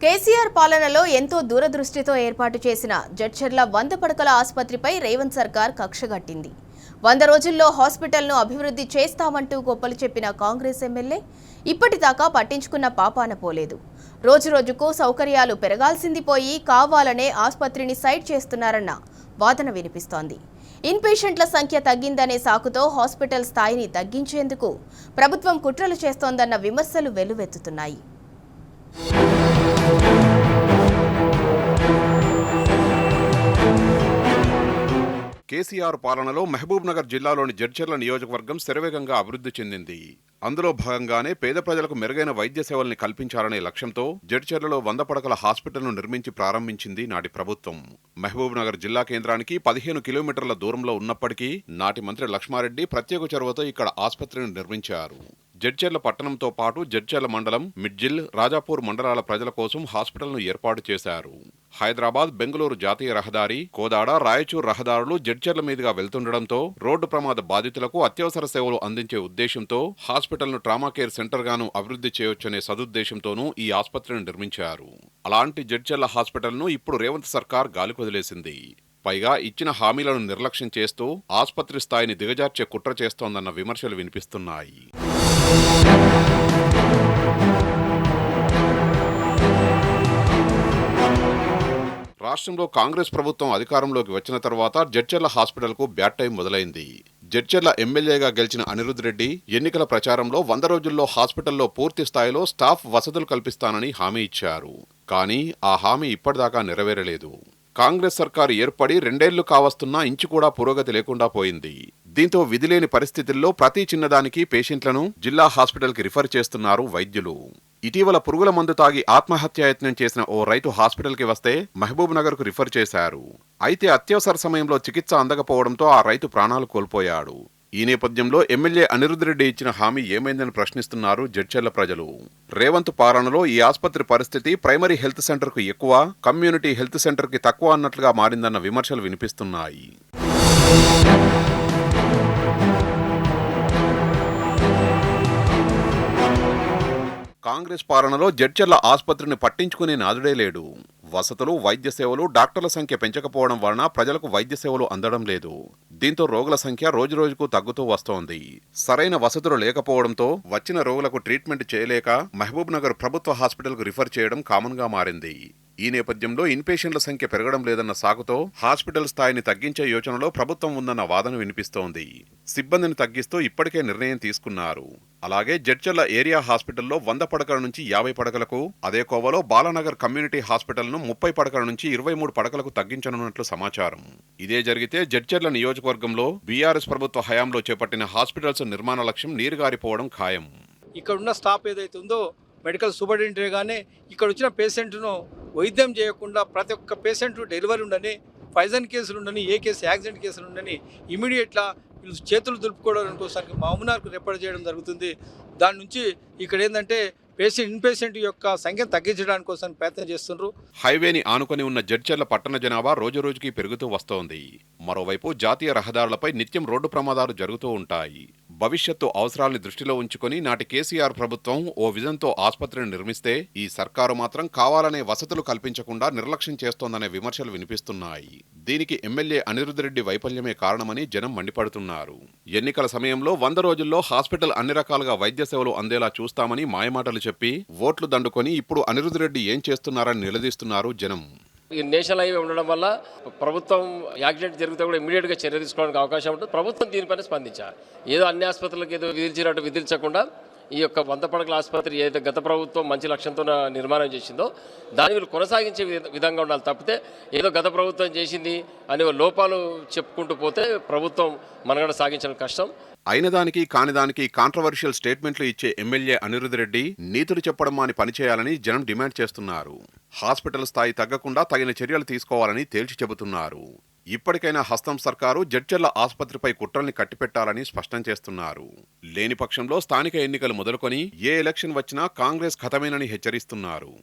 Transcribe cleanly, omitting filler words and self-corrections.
కేసీఆర్ పాలనలో ఎంతో దూరదృష్టితో ఏర్పాటు చేసిన జడ్చర్ల 100 పడకల ఆసుపత్రిపై రేవంత్ సర్కార్ కక్షగట్టింది. 100 రోజుల్లో హాస్పిటల్ను అభివృద్ధి చేస్తామంటూ గొప్పలు చెప్పిన కాంగ్రెస్ ఎమ్మెల్యే ఇప్పటిదాకా పట్టించుకున్న పాపాన పోలేదు. రోజురోజుకు సౌకర్యాలు పెరగాల్సింది పోయి కావాలనే ఆసుపత్రిని సైడ్ చేస్తున్నారన్న వాదన వినిపిస్తోంది. ఇన్పేషెంట్ల సంఖ్య తగ్గిందనే సాకుతో హాస్పిటల్ స్థాయిని తగ్గించేందుకు ప్రభుత్వం కుట్రలు చేస్తోందన్న విమర్శలు వెల్లువెత్తుతున్నాయి. కేసీఆర్ పాలనలో మహబూబ్ నగర్ జిల్లాలోని జడ్చర్ల నియోజకవర్గం శరవేగంగా అభివృద్ధి చెందింది. అందులో భాగంగానే పేద ప్రజలకు మెరుగైన వైద్య సేవల్ని కల్పించాలనే లక్ష్యంతో జడ్చర్లలో 100 పడకల హాస్పిటల్ను నిర్మించి ప్రారంభించింది నాటి ప్రభుత్వం. మహబూబ్ నగర్ జిల్లా కేంద్రానికి 15 కిలోమీటర్ల దూరంలో ఉన్నప్పటికీ నాటి మంత్రి లక్ష్మారెడ్డి ప్రత్యేక చొరవతో ఇక్కడ ఆసుపత్రిని నిర్మించారు. జడ్చర్ల పట్టణంతో పాటు జడ్చర్ల మండలం, మిడ్జిల్, రాజాపూర్ మండలాల ప్రజల కోసం హాస్పిటల్ను ఏర్పాటు చేశారు. హైదరాబాద్, బెంగళూరు జాతీయ రహదారి, కోదాడ, రాయచూర్ రహదారులు జడ్చర్ల మీదుగా వెళ్తుండటంతో రోడ్డు ప్రమాద బాధితులకు అత్యవసర సేవలు అందించే ఉద్దేశంతో హాస్పిటల్ను ట్రామా కేర్ సెంటర్ గాను అభివృద్ధి చేయొచ్చనే సదుద్దేశంతోనూ ఈ ఆసుపత్రిని నిర్మించారు. అలాంటి జడ్చర్ల హాస్పిటల్ను ఇప్పుడు రేవంత్ సర్కార్ గాలికి వదిలేసింది. పైగా ఇచ్చిన హామీలను నిర్లక్ష్యం చేస్తూ ఆసుపత్రి స్థాయిని దిగజార్చే కుట్ర చేస్తోందన్న విమర్శలు వినిపిస్తున్నాయి. రాష్ట్రంలో కాంగ్రెస్ ప్రభుత్వం అధికారంలోకి వచ్చిన తర్వాత జడ్చర్ల హాస్పిటల్కు బ్యాడ్ టైం మొదలైంది. జడ్చర్ల ఎమ్మెల్యేగా గెలిచిన అనిరుద్ రెడ్డి ఎన్నికల ప్రచారంలో 100 రోజుల్లో హాస్పిటల్లో పూర్తి స్థాయిలో స్టాఫ్ వసతులు కల్పిస్తానని హామీ ఇచ్చారు. కానీ ఆ హామీ ఇప్పటిదాకా నెరవేరలేదు. కాంగ్రెస్ సర్కారు ఏర్పడి 2 ఏళ్లు కావస్తున్నా ఇంచు కూడా పురోగతి లేకుండా పోయింది. దీంతో విధిలేని పరిస్థితుల్లో ప్రతి చిన్నదానికి పేషెంట్లను జిల్లా హాస్పిటల్కి రిఫర్ చేస్తున్నారు వైద్యులు. ఇటీవల పురుగుల మందు తాగి ఆత్మహత్యాయత్నం చేసిన ఓ రైతు హాస్పిటల్కి వస్తే మహబూబ్ నగర్కు రిఫర్ చేశారు. అయితే అత్యవసర సమయంలో చికిత్స అందకపోవడంతో ఆ రైతు ప్రాణాలు కోల్పోయాడు. ఈ నేపథ్యంలో ఎమ్మెల్యే అనిరుద్ రెడ్డి ఇచ్చిన హామీ ఏమైందని ప్రశ్నిస్తున్నారు జడ్చర్ల ప్రజలు. రేవంత్ పాలనలో ఈ ఆసుపత్రి పరిస్థితి ప్రైమరీ హెల్త్ సెంటర్కు ఎక్కువ, కమ్యూనిటీ హెల్త్ సెంటర్కి తక్కువ అన్నట్లుగా మారిందన్న విమర్శలు వినిపిస్తున్నాయి. కాంగ్రెస్ పాలనలో జడ్చర్ల ఆసుపత్రిని పట్టించుకునే నాదుడే లేడు. వసతులు, వైద్య సేవలు, డాక్టర్ల సంఖ్య పెంచకపోవడం వలన ప్రజలకు వైద్య సేవలు అందడం లేదు. దీంతో రోగుల సంఖ్య రోజురోజుకు తగ్గుతూ వస్తోంది. సరైన వసతులు లేకపోవడంతో వచ్చిన రోగులకు ట్రీట్మెంట్ చేయలేక మహబూబ్ నగర్ ప్రభుత్వ హాస్పిటల్కు రిఫర్ చేయడం కామన్ గా మారింది. ఈ నేపథ్యంలో ఇన్పేషెంట్ల సంఖ్య పెరగడం లేదన్న సాకుతో హాస్పిటల్ స్థాయిని తగ్గించే యోచనలో ప్రభుత్వం ఉందన్న వాదన వినిపిస్తోంది. సిబ్బందిని తగ్గిస్తూ ఇప్పటికే నిర్ణయం తీసుకున్నారు. అలాగే జడ్చర్ల ఏరియా హాస్పిటల్లో 100 పడకల నుంచి 50 పడకలకు, అదే కోవలో బాలానగర్ కమ్యూనిటీ హాస్పిటల్ను 30 పడకల నుంచి 23 పడకలకు తగ్గించనున్నట్లు సమాచారం. ఇదే జరిగితే జడ్చర్ల నియోజకవర్గంలో బీఆర్ఎస్ ప్రభుత్వ హయాంలో చేపట్టిన హాస్పిటల్స్ నిర్మాణ లక్ష్యం నీరుగారిపోవడం ఖాయం. ఇక్కడున్న స్టాఫ్ ఏదైతే ఉందో మెడికల్ సూపరింటెండెంట్ గానే ఇక్కడ వచ్చిన పేషెంట్ను వైద్యం చేయకుండా ప్రతి ఒక్క పేషెంట్ డెలివరీ ఉండని, పాయిజన్ కేసులు ఉండని, ఏ కేసు యాక్సిడెంట్ కేసులు ఉండని ఇమీడియట్లా వీళ్ళు చేతులు దులుపుకోవడం కోసం మామూనార్కు రిఫర్ చేయడం జరుగుతుంది. దాని నుంచి ఇక్కడ ఏంటంటే ఇన్పేషెంట్ యొక్క సంఖ్యను తగ్గించడానికి కోసం ప్రయత్నం చేస్తున్నారు. హైవేని ఆనుకొని ఉన్న జడ్చర్ల పట్టణ జనాభా రోజురోజుకి పెరుగుతూ వస్తోంది. మరోవైపు జాతీయ రహదారులపై నిత్యం రోడ్డు ప్రమాదాలు జరుగుతూ ఉంటాయి. భవిష్యత్తు అవసరాల్ని దృష్టిలో ఉంచుకొని నాటి కేసీఆర్ ప్రభుత్వం ఓ విజన్తో ఆసుపత్రిని నిర్మిస్తే ఈ సర్కారు మాత్రం కావాలనే వసతులు కల్పించకుండా నిర్లక్ష్యం చేస్తోందనే విమర్శలు వినిపిస్తున్నాయి. దీనికి ఎమ్మెల్యే అనిరుద్ రెడ్డి వైఫల్యమే కారణమని జనం మండిపడుతున్నారు. ఎన్నికల సమయంలో 100 రోజుల్లో హాస్పిటల్ అన్ని రకాలుగా వైద్య సేవలు అందేలా చూస్తామని మాయమాటలు చెప్పి ఓట్లు దండుకొని ఇప్పుడు అనిరుద్ రెడ్డి ఏం చేస్తున్నారని నిలదీస్తున్నారు జనం. ఈ నేషనల్ హైవే ఉండడం వల్ల ప్రభుత్వం యాక్సిడెంట్ జరిగితే కూడా ఇమీడియట్గా చర్య తీసుకోవడానికి అవకాశం ఉంటుంది. ప్రభుత్వం దీనిపైన స్పందించాలి. ఏదో అన్ని ఆసుపత్రులకు ఏదో విధించినట్టు విధించకుండా ఈ యొక్క 100 పడకల ఆసుపత్రి ఏదైతే గత ప్రభుత్వం మంచి లక్ష్యంతో నిర్మాణం చేసిందో దాన్ని వీళ్ళు కొనసాగించే విధంగా ఉండాలి. తప్పితే ఏదో గత ప్రభుత్వం చేసింది అనే లోపాలు చెప్పుకుంటూ పోతే ప్రభుత్వం మనగడ సాగించడం కష్టం. అయినదానికి కానిదానికి కాంట్రవర్షియల్ స్టేట్మెంట్లు ఇచ్చే ఎమ్మెల్యే అనిరుద్ రెడ్డి నీతులు చెప్పడం మాని పనిచేయాలని జనం డిమాండ్ చేస్తున్నారు. హాస్పిటల్ స్థాయి తగ్గకుండా తగిన చర్యలు తీసుకోవాలని తేల్చి చెబుతున్నారు. ఇప్పటికైనా హస్తం సర్కారు జడ్చర్ల ఆసుపత్రిపై కుట్రల్ని కట్టిపెట్టాలని స్పష్టం చేస్తున్నారు. లేని పక్షంలో స్థానిక ఎన్నికలు మొదలుకొని ఏ ఎలక్షన్ వచ్చినా కాంగ్రెస్ ఖతమేనని హెచ్చరిస్తున్నారు.